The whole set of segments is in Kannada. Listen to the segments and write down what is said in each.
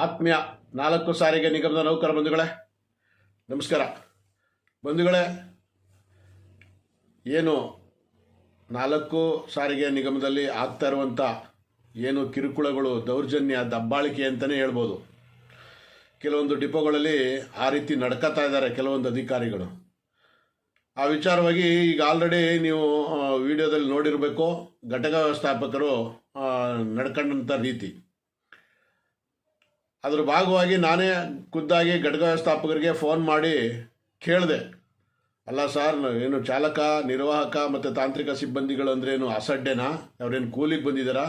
ಆತ್ಮೀಯ ನಾಲ್ಕು ಸಾರಿಗೆ ನಿಗಮದ ನೌಕರ ಬಂಧುಗಳೇ, ನಮಸ್ಕಾರ. ಬಂಧುಗಳೇ, ಏನು ನಾಲ್ಕು ಸಾರಿಗೆ ನಿಗಮದಲ್ಲಿ ಆಗ್ತಾ ಇರುವಂಥ ಏನು ಕಿರುಕುಳಗಳು, ದೌರ್ಜನ್ಯ, ದಬ್ಬಾಳಿಕೆ ಅಂತಲೇ ಹೇಳ್ಬೋದು. ಕೆಲವೊಂದು ಡಿಪೋಗಳಲ್ಲಿ ಆ ರೀತಿ ನಡ್ಕೋತಾ ಇದ್ದಾರೆ ಕೆಲವೊಂದು ಅಧಿಕಾರಿಗಳು. ಆ ವಿಚಾರವಾಗಿ ಈಗ ಆಲ್ರೆಡಿ ನೀವು ವಿಡಿಯೋದಲ್ಲಿ ನೋಡಿರಬೇಕು, ಘಟಕ ವ್ಯವಸ್ಥಾಪಕರು ನಡ್ಕೊಂಡಂಥ ರೀತಿ. ಅದರ ಭಾಗವಾಗಿ ನಾನೇ ಖುದ್ದಾಗಿ ಘಟಕ ವ್ಯವಸ್ಥಾಪಕರಿಗೆ ಫೋನ್ ಮಾಡಿ ಕೇಳಿದೆ, ಅಲ್ಲ ಸರ್, ಏನು ಚಾಲಕ, ನಿರ್ವಾಹಕ ಮತ್ತು ತಾಂತ್ರಿಕ ಸಿಬ್ಬಂದಿಗಳು ಅಂದ್ರೇನು ಅಸಡ್ಡೆನಾ? ಅವರೇನು ಕೂಲಿಗೆ ಬಂದಿದ್ದಾರಾ?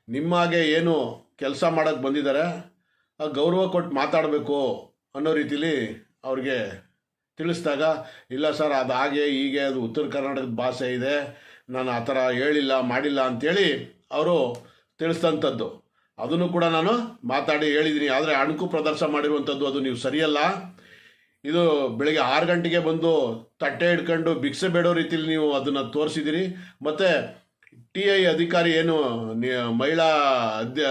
ನಿಮ್ಮಾಗೆ ಏನು ಕೆಲಸ ಮಾಡೋಕ್ಕೆ ಬಂದಿದ್ದಾರೆ? ಗೌರವ ಕೊಟ್ಟು ಮಾತಾಡಬೇಕು ಅನ್ನೋ ರೀತಿಲಿ ಅವ್ರಿಗೆ ತಿಳಿಸಿದಾಗ, ಇಲ್ಲ ಸರ್, ಅದು ಹಾಗೆ ಹೀಗೆ, ಅದು ಉತ್ತರ ಕರ್ನಾಟಕದ ಭಾಷೆ ಇದೆ, ನಾನು ಆ ಥರ ಹೇಳಿಲ್ಲ ಮಾಡಿಲ್ಲ ಅಂಥೇಳಿ ಅವರು ತಿಳಿಸಿದಂಥದ್ದು. ಅದನ್ನು ಕೂಡ ನಾನು ಮಾತಾಡಿ ಹೇಳಿದ್ದೀನಿ. ಆದರೆ ಅಣಕು ಪ್ರದರ್ಶನ ಮಾಡಿರುವಂಥದ್ದು ಅದು ನೀವು ಸರಿಯಲ್ಲ. ಇದು ಬೆಳಿಗ್ಗೆ 6 ಗಂಟೆಗೆ ಬಂದು ತಟ್ಟೆ ಹಿಡ್ಕೊಂಡು ಭಿಕ್ಷೆ ಬೇಡೋ ರೀತಿಯಲ್ಲಿ ನೀವು ಅದನ್ನು ತೋರಿಸಿದ್ದೀರಿ. ಮತ್ತು TI ಅಧಿಕಾರಿ ಏನು ಮಹಿಳಾ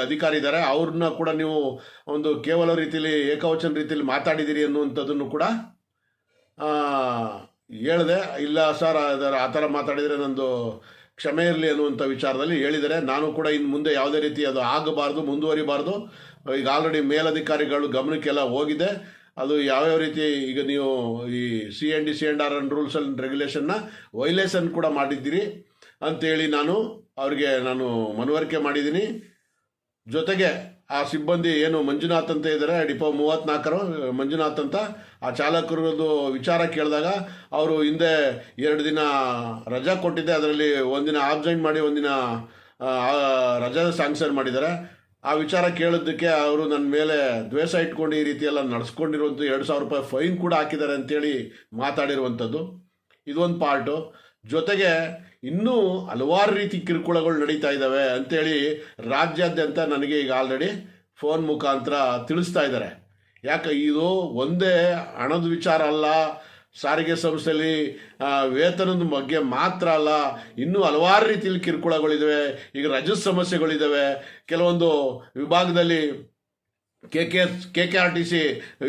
ಅಧಿಕಾರಿ ಇದ್ದಾರೆ, ಅವ್ರನ್ನ ಕೂಡ ನೀವು ಒಂದು ಕೇವಲ ರೀತಿಯಲ್ಲಿ ಏಕವಚನ ರೀತಿಯಲ್ಲಿ ಮಾತಾಡಿದ್ದೀರಿ ಅನ್ನುವಂಥದ್ದನ್ನು ಕೂಡ ಹೇಳಿದೆ. ಇಲ್ಲ ಸರ್, ಆ ಥರ ಮಾತಾಡಿದರೆ ನಂದು ಕ್ಷಮೆ ಇರಲಿ ಅನ್ನುವಂಥ ವಿಚಾರದಲ್ಲಿ ಹೇಳಿದರೆ, ನಾನು ಕೂಡ ಇನ್ನು ಮುಂದೆ ಯಾವುದೇ ರೀತಿ ಅದು ಆಗಬಾರ್ದು, ಮುಂದುವರಿಬಾರ್ದು. ಈಗ ಆಲ್ರೆಡಿ ಮೇಲಧಿಕಾರಿಗಳು ಗಮನಕ್ಕೆಲ್ಲ ಹೋಗಿದೆ. ಅದು ಯಾವ್ಯಾವ ರೀತಿ ಈಗ ನೀವು ಈ CND C&R ರೂಲ್ಸ್ ಆ್ಯಂಡ್ ರೆಗ್ಯುಲೇಷನ್ನ ವೈಲೇಷನ್ ಕೂಡ ಮಾಡಿದ್ದೀರಿ ಅಂಥೇಳಿ ಅವ್ರಿಗೆ ನಾನು ಮನವರಿಕೆ ಮಾಡಿದ್ದೀನಿ. ಜೊತೆಗೆ ಆ ಸಿಬ್ಬಂದಿ ಏನು ಮಂಜುನಾಥ್ ಅಂತ ಇದ್ದಾರೆ, ಡಿಪೋ 34 ಮಂಜುನಾಥ್ ಅಂತ, ಆ ಚಾಲಕರದ್ದು ವಿಚಾರ ಕೇಳಿದಾಗ ಅವರು ಹಿಂದೆ 2 ದಿನ ರಜಾ ಕೊಟ್ಟಿದ್ದೆ, ಅದರಲ್ಲಿ ಒಂದಿನ ಆಬ್ಸೆಂಟ್ ಮಾಡಿ ಒಂದಿನ ರಜಾ ಸ್ಯಾಂಕ್ಷನ್ ಮಾಡಿದ್ದಾರೆ. ಆ ವಿಚಾರ ಕೇಳೋದಕ್ಕೆ ಅವರು ನನ್ನ ಮೇಲೆ ದ್ವೇಷ ಇಟ್ಕೊಂಡು ಈ ರೀತಿಯೆಲ್ಲ ನಡೆಸ್ಕೊಂಡಿರುವಂಥ 2,000 ರೂಪಾಯಿ ಫೈನ್ ಕೂಡ ಹಾಕಿದ್ದಾರೆ ಅಂತೇಳಿ ಮಾತಾಡಿರುವಂಥದ್ದು ಇದೊಂದು ಪಾರ್ಟು. ಜೊತೆಗೆ ಇನ್ನೂ ಹಲವಾರು ರೀತಿ ಕಿರುಕುಳಗಳು ನಡೀತಾ ಇದ್ದಾವೆ ಅಂಥೇಳಿ ರಾಜ್ಯಾದ್ಯಂತ ನನಗೆ ಈಗ ಆಲ್ರೆಡಿ ಫೋನ್ ಮುಖಾಂತರ ತಿಳಿಸ್ತಾ ಇದ್ದಾರೆ. ಯಾಕೆ ಇದು ಒಂದೇ ಹಣದ ವಿಚಾರ ಅಲ್ಲ, ಸಾರಿಗೆ ಸಂಸ್ಥೆಯಲ್ಲಿ ವೇತನದ ಬಗ್ಗೆ ಮಾತ್ರ ಅಲ್ಲ, ಇನ್ನೂ ಹಲವಾರು ರೀತಿಯಲ್ಲಿ ಕಿರುಕುಳಗಳಿದ್ದಾವೆ. ಈಗ ರಜದ ಸಮಸ್ಯೆಗಳಿದ್ದಾವೆ. ಕೆಲವೊಂದು ವಿಭಾಗದಲ್ಲಿ KKRTC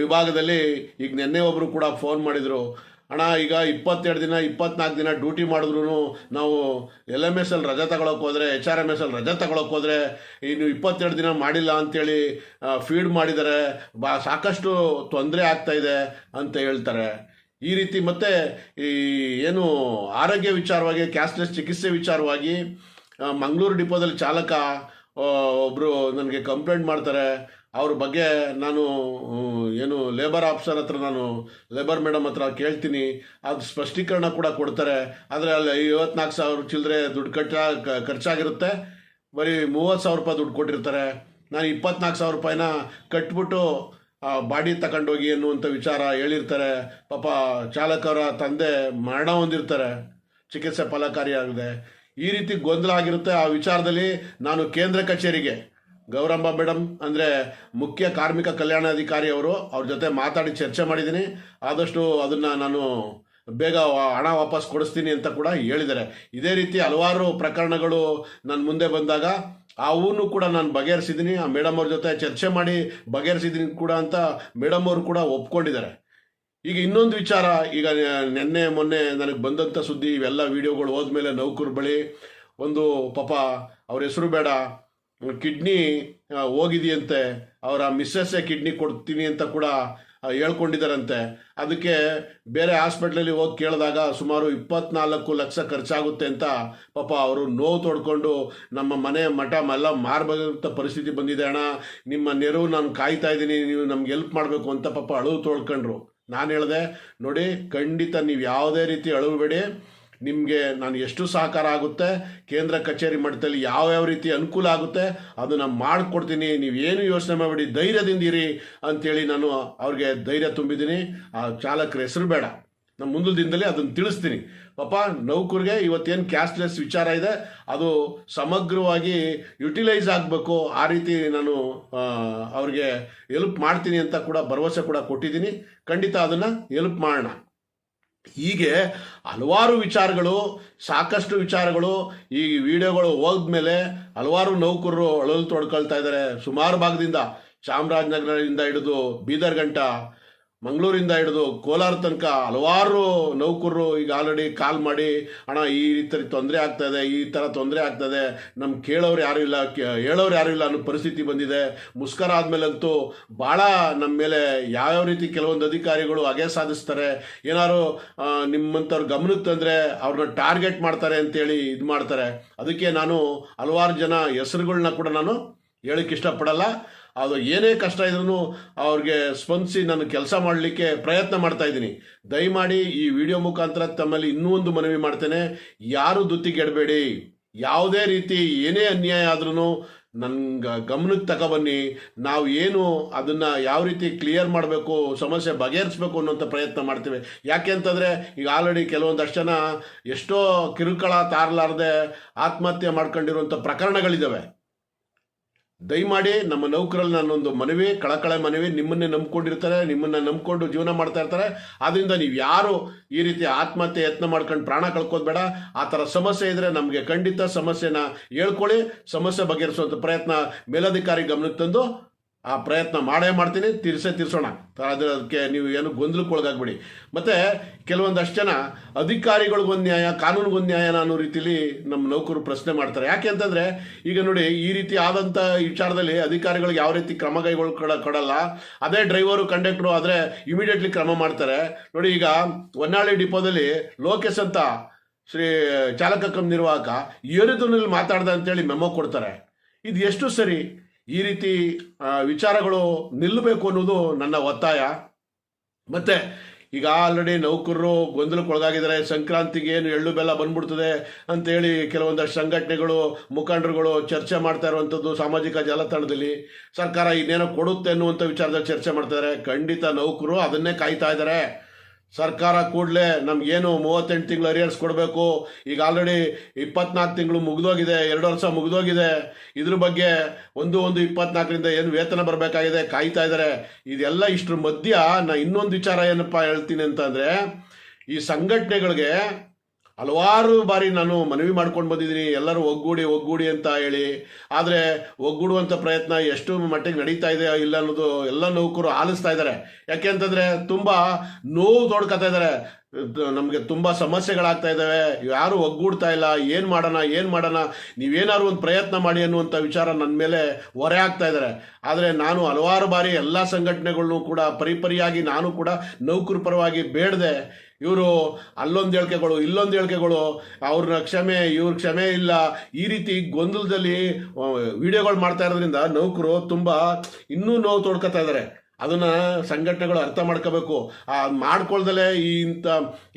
ವಿಭಾಗದಲ್ಲಿ ಈಗ ನಿನ್ನೆ ಒಬ್ಬರು ಕೂಡ ಫೋನ್ ಮಾಡಿದರು, ಅಣ್ಣ ಈಗ 22 ದಿನ 24 ದಿನ ಡ್ಯೂಟಿ ಮಾಡಿದ್ರು ನಾವು LMS ಅಲ್ಲಿ ರಜೆ ತಗೊಳಕ್ಕೆ ಹೋದರೆ, HRMS ಅಲ್ಲಿ ರಜೆ ತಗೊಳಕ್ಕೆ ಹೋದರೆ ಇನ್ನು 22 ದಿನ ಮಾಡಿಲ್ಲ ಅಂಥೇಳಿ ಫೀಡ್ ಮಾಡಿದ್ದಾರೆ, ಸಾಕಷ್ಟು ತೊಂದರೆ ಆಗ್ತಾಯಿದೆ ಅಂತ ಹೇಳ್ತಾರೆ. ಈ ರೀತಿ ಮತ್ತು ಈ ಏನು ಆರೋಗ್ಯ ವಿಚಾರವಾಗಿ, ಕ್ಯಾಶ್ಲೆಸ್ ಚಿಕಿತ್ಸೆ ವಿಚಾರವಾಗಿ ಮಂಗಳೂರು ಡಿಪೋದಲ್ಲಿ ಚಾಲಕ ಒಬ್ಬರು ನನಗೆ ಕಂಪ್ಲೇಂಟ್ ಮಾಡ್ತಾರೆ. ಅವ್ರ ಬಗ್ಗೆ ನಾನು ಏನು ಲೇಬರ್ ಆಫೀಸರ್ ಹತ್ರ, ನಾನು ಲೇಬರ್ ಮೇಡಮ್ ಹತ್ರ ಕೇಳ್ತೀನಿ, ಅದು ಸ್ಪಷ್ಟೀಕರಣ ಕೂಡ ಕೊಡ್ತಾರೆ. ಆದರೆ ಅಲ್ಲಿ 54,000 ಚಿಲ್ಲರೆ ದುಡ್ಡು ಖರ್ಚಾಗಿರುತ್ತೆ, ಬರೀ 30,000 ರೂಪಾಯಿ ದುಡ್ಡು ಕೊಟ್ಟಿರ್ತಾರೆ. ನಾನು 24,000 ರೂಪಾಯಿನ ಕಟ್ಬಿಟ್ಟು ಬಾಡಿ ತಗೊಂಡೋಗಿ ಅನ್ನುವಂಥ ವಿಚಾರ ಹೇಳಿರ್ತಾರೆ. ಪಾಪ ಚಾಲಕರ ತಂದೆ ಮರಣ ಹೊಂದಿರ್ತಾರೆ, ಚಿಕಿತ್ಸೆ ಫಲಕಾರಿಯಾಗಿದೆ. ಈ ರೀತಿ ಗೊಂದಲ ಆಗಿರುತ್ತೆ. ಆ ವಿಚಾರದಲ್ಲಿ ನಾನು ಕೇಂದ್ರ ಕಚೇರಿಗೆ ಗೌರಮ್ಮ ಮೇಡಮ್ ಅಂದರೆ ಮುಖ್ಯ ಕಾರ್ಮಿಕ ಕಲ್ಯಾಣಾಧಿಕಾರಿ ಅವ್ರ ಜೊತೆ ಮಾತಾಡಿ ಚರ್ಚೆ ಮಾಡಿದ್ದೀನಿ. ಆದಷ್ಟು ಅದನ್ನು ನಾನು ಬೇಗ ಹಣ ವಾಪಸ್ ಕೊಡಿಸ್ತೀನಿ ಅಂತ ಕೂಡ ಹೇಳಿದ್ದಾರೆ. ಇದೇ ರೀತಿ ಹಲವಾರು ಪ್ರಕರಣಗಳು ನನ್ನ ಮುಂದೆ ಬಂದಾಗ ಅವನು ಕೂಡ ನಾನು ಬಗೆಹರಿಸಿದ್ದೀನಿ. ಆ ಮೇಡಮ್ ಅವ್ರ ಜೊತೆ ಚರ್ಚೆ ಮಾಡಿ ಬಗೆಹರಿಸಿದ್ದೀನಿ ಕೂಡ ಅಂತ ಮೇಡಮ್ ಅವರು ಕೂಡ ಒಪ್ಕೊಂಡಿದ್ದಾರೆ. ಈಗ ಇನ್ನೊಂದು ವಿಚಾರ, ಈಗ ನಿನ್ನೆ ಮೊನ್ನೆ ನನಗೆ ಬಂದಂಥ ಸುದ್ದಿ, ಇವೆಲ್ಲ ವಿಡಿಯೋಗಳು ಹೋದ್ಮೇಲೆ ನೌಕರ ಬಳಿ ಒಂದು ಪಾಪ ಅವ್ರ ಹೆಸರು ಬೇಡ, ಕಿಡ್ನಿ ಹೋಗಿದೆಯಂತೆ, ಅವರ ಮಿಸ್ಸಸ್ಸೇ ಕಿಡ್ನಿ ಕೊಡ್ತೀನಿ ಅಂತ ಕೂಡ ಹೇಳ್ಕೊಂಡಿದ್ದಾರಂತೆ. ಅದಕ್ಕೆ ಬೇರೆ ಹಾಸ್ಪಿಟ್ಲಲ್ಲಿ ಹೋಗಿ ಕೇಳಿದಾಗ ಸುಮಾರು 24 ಲಕ್ಷ ಖರ್ಚಾಗುತ್ತೆ ಅಂತ ಪಾಪ ಅವರು ನೋವು ತೊಡ್ಕೊಂಡು, ನಮ್ಮ ಮನೆ ಮಠ ಎಲ್ಲ ಮಾರಬೇಕಂತ ಪರಿಸ್ಥಿತಿ ಬಂದಿದೆ ಅಣ್ಣ, ನಿಮ್ಮ ನೆರವು ನಾನು ಕಾಯ್ತಾ ಇದ್ದೀನಿ, ನೀವು ನಮ್ಗೆ ಹೆಲ್ಪ್ ಮಾಡಬೇಕು ಅಂತ ಪಾಪ ಅಳುವು ತೊಳ್ಕೊಂಡ್ರು. ನಾನು ಹೇಳಿದೆ, ನೋಡಿ ಖಂಡಿತ ನೀವು ಯಾವುದೇ ರೀತಿ ಅಳುಬೇಡಿ, ನಿಮಗೆ ನಾನು ಎಷ್ಟು ಸಹಕಾರ ಆಗುತ್ತೆ, ಕೇಂದ್ರ ಕಚೇರಿ ಮಟ್ಟದಲ್ಲಿ ಯಾವ್ಯಾವ ರೀತಿ ಅನುಕೂಲ ಆಗುತ್ತೆ ಅದನ್ನು ಮಾಡಿಕೊಡ್ತೀನಿ, ನೀವೇನು ಯೋಚನೆ ಮಾಡಬೇಡಿ, ಧೈರ್ಯದಿಂದಿರಿ ಅಂಥೇಳಿ ನಾನು ಅವ್ರಿಗೆ ಧೈರ್ಯ ತುಂಬಿದ್ದೀನಿ. ಆ ಚಾಲಕರ ಹೆಸರು ಬೇಡ, ನಾನು ಮುಂದಿನ ದಿನದಲ್ಲಿ ಅದನ್ನು ತಿಳಿಸ್ತೀನಿ. ಪಾಪ ನೌಕರಿಗೆ ಇವತ್ತೇನು ಕ್ಯಾಶ್ಲೆಸ್ ವಿಚಾರ ಇದೆ ಅದು ಸಮಗ್ರವಾಗಿ ಯುಟಿಲೈಸ್ ಆಗಬೇಕು, ಆ ರೀತಿ ನಾನು ಅವ್ರಿಗೆ ಹೆಲ್ಪ್ ಮಾಡ್ತೀನಿ ಅಂತ ಕೂಡ ಭರವಸೆ ಕೂಡ ಕೊಟ್ಟಿದ್ದೀನಿ. ಖಂಡಿತ ಅದನ್ನು ಹೆಲ್ಪ್ ಮಾಡೋಣ. ಹೀಗೆ ಹಲವಾರು ವಿಚಾರಗಳು, ಸಾಕಷ್ಟು ವಿಚಾರಗಳು ಈ ವಿಡಿಯೋಗಳು ಹೋದ್ಮೇಲೆ ಹಲವಾರು ನೌಕರರು ಅಳಲು ತೊಡ್ಕೊಳ್ತಾ ಇದ್ದಾರೆ. ಸುಮಾರು ಭಾಗದಿಂದ ಚಾಮರಾಜನಗರದಿಂದ ಹಿಡಿದು ಬೀದರ್ ಗಂಟ, ಮಂಗಳೂರಿಂದ ಹಿಡಿದು ಕೋಲಾರ ತನಕ ಹಲವಾರು ನೌಕರರು ಈಗ ಆಲ್ರೆಡಿ ಕಾಲ್ ಮಾಡಿ, ಅಣ್ಣ ಈ ರೀತಿ ತೊಂದರೆ ಆಗ್ತಾಯಿದೆ, ಈ ಥರ ತೊಂದರೆ ಆಗ್ತದೆ, ನಮ್ಗೆ ಕೇಳೋರು ಯಾರೂ ಇಲ್ಲ, ಹೇಳೋರು ಯಾರೂ ಇಲ್ಲ ಅನ್ನೋ ಪರಿಸ್ಥಿತಿ ಬಂದಿದೆ. ಮುಷ್ಕರ ಆದಮೇಲಂತೂ ಭಾಳ ನಮ್ಮ ಮೇಲೆ ಯಾವ್ಯಾವ ರೀತಿ ಕೆಲವೊಂದು ಅಧಿಕಾರಿಗಳು ಹಗೆ ಸಾಧಿಸ್ತಾರೆ, ಏನಾದ್ರು ನಿಮ್ಮಂಥವ್ರು ಗಮನಕ್ಕೆ ತಂದರೆ ಅವ್ರನ್ನ ಟಾರ್ಗೆಟ್ ಮಾಡ್ತಾರೆ ಅಂತೇಳಿ ಇದು ಮಾಡ್ತಾರೆ. ಅದಕ್ಕೆ ನಾನು ಹಲವಾರು ಜನ ಹೆಸರುಗಳನ್ನ ಕೂಡ ನಾನು ಹೇಳಕ್ಕೆ ಇಷ್ಟಪಡಲ್ಲ. ಅದು ಏನೇ ಕಷ್ಟ ಇದ್ರೂ ಅವ್ರಿಗೆ ಸ್ಪಂದಿಸಿ ನಾನು ಕೆಲಸ ಮಾಡಲಿಕ್ಕೆ ಪ್ರಯತ್ನ ಮಾಡ್ತಾ ಇದ್ದೀನಿ. ದಯಮಾಡಿ ಈ ವಿಡಿಯೋ ಮುಖಾಂತರ ತಮ್ಮಲ್ಲಿ ಇನ್ನೂ ಒಂದು ಮನವಿ ಮಾಡ್ತೇನೆ, ಯಾರು ದುತ್ತಿಗೆಡಬೇಡಿ. ಯಾವುದೇ ರೀತಿ ಏನೇ ಅನ್ಯಾಯ ಆದ್ರೂ ನನ್ನ ಗಮನಕ್ಕೆ ತಗೊಬನ್ನಿ. ನಾವು ಏನು ಅದನ್ನು ಯಾವ ರೀತಿ ಕ್ಲಿಯರ್ ಮಾಡಬೇಕು, ಸಮಸ್ಯೆ ಬಗೆಹರಿಸ್ಬೇಕು ಅನ್ನೋಂಥ ಪ್ರಯತ್ನ ಮಾಡ್ತೀವಿ. ಯಾಕೆ ಅಂತಂದರೆ ಈಗ ಆಲ್ರೆಡಿ ಕೆಲವೊಂದಷ್ಟು ಜನ ಎಷ್ಟೋ ಕಿರುಕುಳ ತಾರಲಾರದೆ ಆತ್ಮಹತ್ಯೆ ಮಾಡ್ಕೊಂಡಿರುವಂಥ ಪ್ರಕರಣಗಳಿದ್ದಾವೆ. ದಯಮಾಡಿ ನಮ್ಮ ನೌಕರಲ್ಲಿ ನಾನೊಂದು ಮನವಿ, ಕಳಕಳೆ ಮನವಿ, ನಿಮ್ಮನ್ನೇ ನಂಬ್ಕೊಂಡಿರ್ತಾರೆ, ನಿಮ್ಮನ್ನು ನಂಬ್ಕೊಂಡು ಜೀವನ ಮಾಡ್ತಾ ಇರ್ತಾರೆ. ಆದ್ದರಿಂದ ನೀವು ಯಾರು ಈ ರೀತಿ ಆತ್ಮಹತ್ಯೆ ಯತ್ನ ಮಾಡ್ಕೊಂಡು ಪ್ರಾಣ ಕಳ್ಕೋದು ಬೇಡ. ಆ ಥರ ಸಮಸ್ಯೆ ಇದ್ದರೆ ನಮಗೆ ಖಂಡಿತ ಸಮಸ್ಯೆನ ಹೇಳ್ಕೊಳ್ಳಿ, ಸಮಸ್ಯೆ ಬಗೆಹರಿಸುವಂಥ ಪ್ರಯತ್ನ ಮೇಲಧಿಕಾರಿ ಗಮನಕ್ಕೆ ತಂದು ಆ ಪ್ರಯತ್ನ ಮಾಡೇ ಮಾಡ್ತೀನಿ, ತೀರ್ಸೋಣ. ಅದಕ್ಕೆ ನೀವು ಏನು ಗೊಂದಲಕ್ಕೆ ಒಳಗಾಗ್ಬಿಡಿ. ಮತ್ತು ಕೆಲವೊಂದಷ್ಟು ಜನ ಅಧಿಕಾರಿಗಳಿಗೊಂದು ನ್ಯಾಯ, ಕಾನೂನಿಗೊಂದು ನ್ಯಾಯ ಅನ್ನೋ ರೀತಿಲಿ ನಮ್ಮ ನೌಕರರು ಪ್ರಶ್ನೆ ಮಾಡ್ತಾರೆ. ಯಾಕೆ ಅಂತಂದರೆ ಈಗ ನೋಡಿ, ಈ ರೀತಿ ಆದಂಥ ವಿಚಾರದಲ್ಲಿ ಅಧಿಕಾರಿಗಳಿಗೆ ಯಾವ ರೀತಿ ಕ್ರಮ ಕೊಡಲ್ಲ. ಅದೇ ಡ್ರೈವರು ಕಂಡಕ್ಟ್ರು ಆದರೆ ಇಮಿಡಿಯೇಟ್ಲಿ ಕ್ರಮ ಮಾಡ್ತಾರೆ. ನೋಡಿ, ಈಗ ಹೊನ್ನಾಳಿ ಡಿಪೋದಲ್ಲಿ ಲೋಕೇಶ್ ಅಂತ ಚಾಲಕ ಕಮ್ ನಿರ್ವಾಹಕ ಏರಿದನಲ್ಲಿ ಮಾತಾಡ್ದ ಅಂತೇಳಿ ಮೆಮೊ ಕೊಡ್ತಾರೆ. ಇದು ಎಷ್ಟು ಸರಿ? ಈ ರೀತಿ ವಿಚಾರಗಳು ನಿಲ್ಲಬೇಕು ಅನ್ನೋದು ನನ್ನ ಒತ್ತಾಯ. ಮತ್ತು ಈಗ ಆಲ್ರೆಡಿ ನೌಕರರು ಗೊಂದಲಕ್ಕೆ ಒಳಗಾಗಿದ್ದಾರೆ. ಸಂಕ್ರಾಂತಿಗೆ ಏನು ಎಳ್ಳು ಬೆಲ್ಲ ಬಂದ್ಬಿಡ್ತದೆ ಅಂತೇಳಿ ಕೆಲವೊಂದಷ್ಟು ಸಂಘಟನೆಗಳು, ಮುಖಂಡರುಗಳು ಚರ್ಚೆ ಮಾಡ್ತಾ ಇರುವಂಥದ್ದು ಸಾಮಾಜಿಕ ಜಾಲತಾಣದಲ್ಲಿ. ಸರ್ಕಾರ ಇನ್ನೇನೋ ಕೊಡುತ್ತೆ ಅನ್ನುವಂಥ ವಿಚಾರದಲ್ಲಿ ಚರ್ಚೆ ಮಾಡ್ತಾರೆ. ಖಂಡಿತ ನೌಕರು ಅದನ್ನೇ ಕಾಯ್ತಾ ಇದ್ದಾರೆ. ಸರ್ಕಾರ ಕೂಡಲೇ ನಮಗೇನು 38 ತಿಂಗಳು ಅರಿಯರ್ಸ್ ಕೊಡಬೇಕು, ಈಗ ಆಲ್ರೆಡಿ 24 ತಿಂಗಳು ಮುಗಿದೋಗಿದೆ, 2 ವರ್ಷ ಮುಗಿದೋಗಿದೆ. ಇದ್ರ ಬಗ್ಗೆ 1/1/24ರಿಂದ ಏನು ವೇತನ ಬರಬೇಕಾಗಿದೆ, ಕಾಯ್ತಾ ಇದ್ದಾರೆ. ಇದೆಲ್ಲ ಇಷ್ಟರ ಮಧ್ಯ ಇನ್ನೊಂದು ವಿಚಾರ ಏನಪ್ಪ ಹೇಳ್ತೀನಿ ಅಂತಂದರೆ, ಈ ಸಂಘಟನೆಗಳಿಗೆ ಹಲವಾರು ಬಾರಿ ನಾನು ಮನವಿ ಮಾಡ್ಕೊಂಡು ಬಂದಿದ್ದೀನಿ, ಎಲ್ಲರೂ ಒಗ್ಗೂಡಿ ಅಂತ ಹೇಳಿ. ಆದರೆ ಒಗ್ಗೂಡುವಂಥ ಪ್ರಯತ್ನ ಎಷ್ಟು ಮಟ್ಟಿಗೆ ನಡೀತಾ ಇದೆ ಇಲ್ಲ ಅನ್ನೋದು ಎಲ್ಲ ನೌಕರು ಆಲಿಸ್ತಾ ಇದ್ದಾರೆ. ಯಾಕೆ ಅಂತಂದರೆ ತುಂಬ ನೋವು ತೊಡ್ಕೊತಾ ಇದ್ದಾರೆ. ನಮಗೆ ತುಂಬ ಸಮಸ್ಯೆಗಳಾಗ್ತಾ ಇದ್ದಾವೆ, ಯಾರು ಒಗ್ಗೂಡ್ತಾ ಇಲ್ಲ. ಏನು ಮಾಡೋಣ, ನೀವೇನಾದ್ರು ಒಂದು ಪ್ರಯತ್ನ ಮಾಡಿ ಅನ್ನುವಂಥ ವಿಚಾರ ನನ್ನ ಮೇಲೆ ಹೊರೆ ಆಗ್ತಾ ಇದ್ದಾರೆ. ಆದರೆ ನಾನು ಹಲವಾರು ಬಾರಿ ಎಲ್ಲ ಸಂಘಟನೆಗಳನ್ನೂ ಕೂಡ ಪರಿಯಾಗಿ ನಾನು ಕೂಡ ನೌಕರ ಪರವಾಗಿ ಬೇಡದೆ, ಇವರು ಅಲ್ಲೊಂದು ಹೇಳಿಕೆಗಳು ಇಲ್ಲೊಂದು ಹೇಳಿಕೆಗಳು, ಅವ್ರನ್ನ ಕ್ಷಮೆ ಇವ್ರ ಕ್ಷಮೆ ಇಲ್ಲ, ಈ ರೀತಿ ಗೊಂದಲದಲ್ಲಿ ವಿಡಿಯೋಗಳು ಮಾಡ್ತಾ ಇರೋದ್ರಿಂದ ನೌಕರು ತುಂಬ ಇನ್ನೂ ನೋವು ತೊಡ್ಕೊತಾ ಇದ್ದಾರೆ. ಅದನ್ನು ಸಂಘಟನೆಗಳು ಅರ್ಥ ಮಾಡ್ಕೋಬೇಕು. ಮಾಡ್ಕೊಳ್ದಲೇ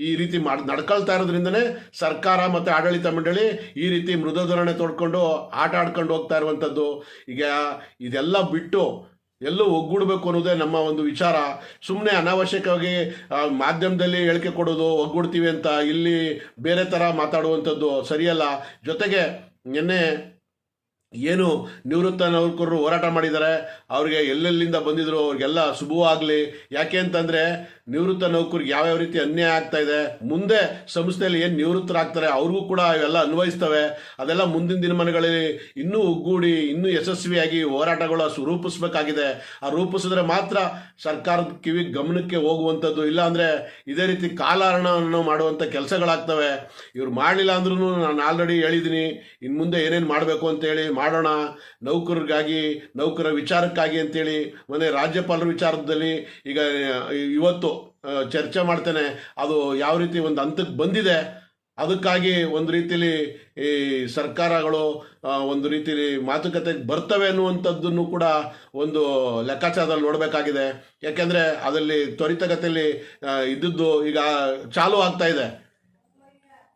ಈ ರೀತಿ ನಡ್ಕೊಳ್ತಾ ಇರೋದ್ರಿಂದನೇ ಸರ್ಕಾರ ಮತ್ತು ಆಡಳಿತ ಮಂಡಳಿ ಈ ರೀತಿ ಮೃದುಧೋರಣೆ ತೊಡ್ಕೊಂಡು ಆಟ ಆಡ್ಕೊಂಡು ಹೋಗ್ತಾ ಇರುವಂಥದ್ದು. ಈಗ ಇದೆಲ್ಲ ಬಿಟ್ಟು ಎಲ್ಲೂ ಒಗ್ಗೂಡಬೇಕು ಅನ್ನೋದೇ ನಮ್ಮ ಒಂದು ವಿಚಾರ. ಸುಮ್ಮನೆ ಅನಾವಶ್ಯಕವಾಗಿ ಮಾಧ್ಯಮದಲ್ಲಿ ಹೇಳಿಕೆ ಕೊಡೋದು, ಒಗ್ಗೂಡ್ತೀವಿ ಅಂತ ಇಲ್ಲಿ ಬೇರೆ ಥರ ಮಾತಾಡುವಂಥದ್ದು ಸರಿಯಲ್ಲ. ಜೊತೆಗೆ ನಿನ್ನೆ ಏನು ನಿವೃತ್ತ ನೌಕರರು ಹೋರಾಟ ಮಾಡಿದ್ದಾರೆ, ಅವ್ರಿಗೆ ಎಲ್ಲೆಲ್ಲಿಂದ ಬಂದಿದ್ರು ಅವ್ರಿಗೆಲ್ಲ ಶುಭವಾಗಲಿ. ಯಾಕೆ ಅಂತಂದರೆ ನಿವೃತ್ತ ನೌಕರಿಗೆ ಯಾವ್ಯಾವ ರೀತಿ ಅನ್ಯಾಯ ಆಗ್ತಾ ಇದೆ, ಮುಂದೆ ಸಂಸ್ಥೆಯಲ್ಲಿ ಏನು ನಿವೃತ್ತರಾಗ್ತಾರೆ ಅವ್ರಿಗೂ ಕೂಡ ಇವೆಲ್ಲ ಅನ್ವಯಿಸ್ತವೆ. ಅದೆಲ್ಲ ಮುಂದಿನ ದಿನಮಾನಗಳಲ್ಲಿ ಇನ್ನೂ ಒಗ್ಗೂಡಿ ಇನ್ನೂ ಯಶಸ್ವಿಯಾಗಿ ಹೋರಾಟಗಳು ರೂಪಿಸ್ಬೇಕಾಗಿದೆ. ಆ ರೂಪಿಸಿದ್ರೆ ಮಾತ್ರ ಸರ್ಕಾರದ ಗಮನಕ್ಕೆ ಹೋಗುವಂಥದ್ದು. ಇಲ್ಲಾಂದರೆ ಇದೇ ರೀತಿ ಕಾಲಹರಣವನ್ನು ಮಾಡುವಂಥ ಕೆಲಸಗಳಾಗ್ತವೆ. ಇವ್ರು ಮಾಡಲಿಲ್ಲ ಅಂದ್ರೂ ನಾನು ಆಲ್ರೆಡಿ ಹೇಳಿದ್ದೀನಿ, ಇನ್ನು ಮುಂದೆ ಏನೇನು ಮಾಡಬೇಕು ಅಂತೇಳಿ ಮಾಡೋಣ. ನೌಕರರಿಗಾಗಿ, ನೌಕರ ವಿಚಾರಕ್ಕಾಗಿ ಅಂತೇಳಿ ಮೊನ್ನೆ ರಾಜ್ಯಪಾಲರ ವಿಚಾರದಲ್ಲಿ ಈಗ ಇವತ್ತು ಚರ್ಚೆ ಮಾಡ್ತೇನೆ. ಅದು ಯಾವ ರೀತಿ ಒಂದು ಹಂತಕ್ಕೆ ಬಂದಿದೆ, ಅದಕ್ಕಾಗಿ ಒಂದು ರೀತಿಲಿ ಈ ಸರ್ಕಾರಗಳು ಒಂದು ರೀತಿಲಿ ಮಾತುಕತೆಗೆ ಬರ್ತವೆ ಅನ್ನುವಂಥದ್ದನ್ನು ಕೂಡ ಒಂದು ಲೆಕ್ಕಾಚಾರದಲ್ಲಿ ನೋಡಬೇಕಾಗಿದೆ. ಯಾಕೆಂದರೆ ಅದರಲ್ಲಿ ತ್ವರಿತಗತಿಯಲ್ಲಿ ಇದ್ದದ್ದು ಈಗ ಚಾಲೂ ಆಗ್ತಾ ಇದೆ.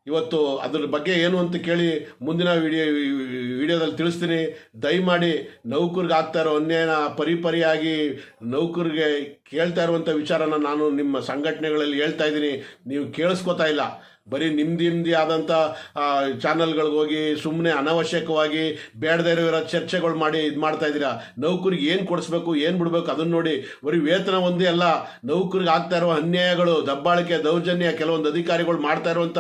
ಇವತ್ತು ಅದ್ರ ಬಗ್ಗೆ ಏನು ಅಂತ ಕೇಳಿ ಮುಂದಿನ ವಿಡಿಯೋದಲ್ಲಿ ತಿಳಿಸ್ತೀನಿ. ದಯಮಾಡಿ ನೌಕರಿಗೆ ಆಗ್ತಾ ಇರೋ ಅನ್ಯಾಯನ ಪರಿಯಾಗಿ ನೌಕರಿಗೆ ಕೇಳ್ತಾ ಇರುವಂಥ ವಿಚಾರನ ನಾನು ನಿಮ್ಮ ಸಂಘಟನೆಗಳಲ್ಲಿ ಹೇಳ್ತಾ ಇದ್ದೀನಿ. ನೀವು ಕೇಳಿಸ್ಕೊತಾ ಇಲ್ಲ. ಬರೀ ನಿಮ್ಮದೇ ಆದಂಥ ಚಾನಲ್ಗಳಿಗೆ ಹೋಗಿ ಸುಮ್ಮನೆ ಅನಾವಶ್ಯಕವಾಗಿ ಬೇಡದೇ ಇರೋ ಚರ್ಚೆಗಳು ಮಾಡಿ ಇದು ಮಾಡ್ತಾ ಇದ್ದೀರಾ. ನೌಕರಿಗೆ ಏನು ಕೊಡಿಸ್ಬೇಕು, ಏನು ಬಿಡಬೇಕು ಅದನ್ನು ನೋಡಿ. ಬರೀ ವೇತನ ಒಂದೇ ಅಲ್ಲ, ನೌಕರಿಗೆ ಆಗ್ತಾ ಇರೋ ಅನ್ಯಾಯಗಳು, ದಬ್ಬಾಳಿಕೆ, ದೌರ್ಜನ್ಯ, ಕೆಲವೊಂದು ಅಧಿಕಾರಿಗಳು ಮಾಡ್ತಾ ಇರುವಂಥ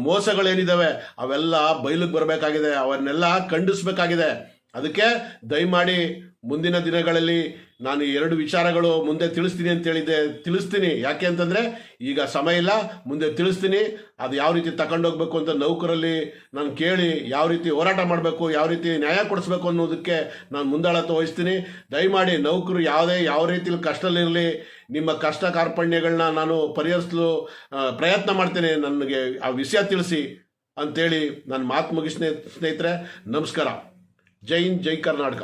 ಮೋಸಗಳೇನಿದ್ದಾವೆ ಅವೆಲ್ಲ ಬಯಲಿಗೆ ಬರಬೇಕಾಗಿದೆ, ಅವನ್ನೆಲ್ಲ ಖಂಡಿಸಬೇಕಾಗಿದೆ. ಅದಕ್ಕೆ ದಯಮಾಡಿ ಮುಂದಿನ ದಿನಗಳಲ್ಲಿ ನಾನು 2 ವಿಚಾರಗಳು ಮುಂದೆ ತಿಳಿಸ್ತೀನಿ ಅಂತ ಹೇಳಿದ್ದೆ, ತಿಳಿಸ್ತೀನಿ. ಯಾಕೆ ಅಂತಂದರೆ ಈಗ ಸಮಯ ಇಲ್ಲ, ಮುಂದೆ ತಿಳಿಸ್ತೀನಿ. ಅದು ಯಾವ ರೀತಿ ತಗೊಂಡೋಗ್ಬೇಕು ಅಂತ ನೌಕರಲ್ಲಿ ನಾನು ಕೇಳಿ ಯಾವ ರೀತಿ ಹೋರಾಟ ಮಾಡಬೇಕು, ಯಾವ ರೀತಿ ನ್ಯಾಯ ಕೊಡಿಸ್ಬೇಕು ಅನ್ನೋದಕ್ಕೆ ನಾನು ಮುಂದಾಳತ್ವ ವಹಿಸ್ತೀನಿ. ದಯಮಾಡಿ ನೌಕರು ಯಾವ ರೀತಿಲಿ ಕಷ್ಟದಲ್ಲಿರಲಿ, ನಿಮ್ಮ ಕಷ್ಟ ಕಾರ್ಪಣ್ಯಗಳನ್ನ ನಾನು ಪರಿಹರಿಸಲು ಪ್ರಯತ್ನ ಮಾಡ್ತೇನೆ. ನನಗೆ ಆ ವಿಷಯ ತಿಳಿಸಿ ಅಂತೇಳಿ ನಾನು ಮಾತು ಮುಗಿಸ್ತೀನಿ ಸ್ನೇಹಿತರೆ. ನಮಸ್ಕಾರ. ಜೈ ಹಿಂದ್, ಜೈ ಕರ್ನಾಟಕ.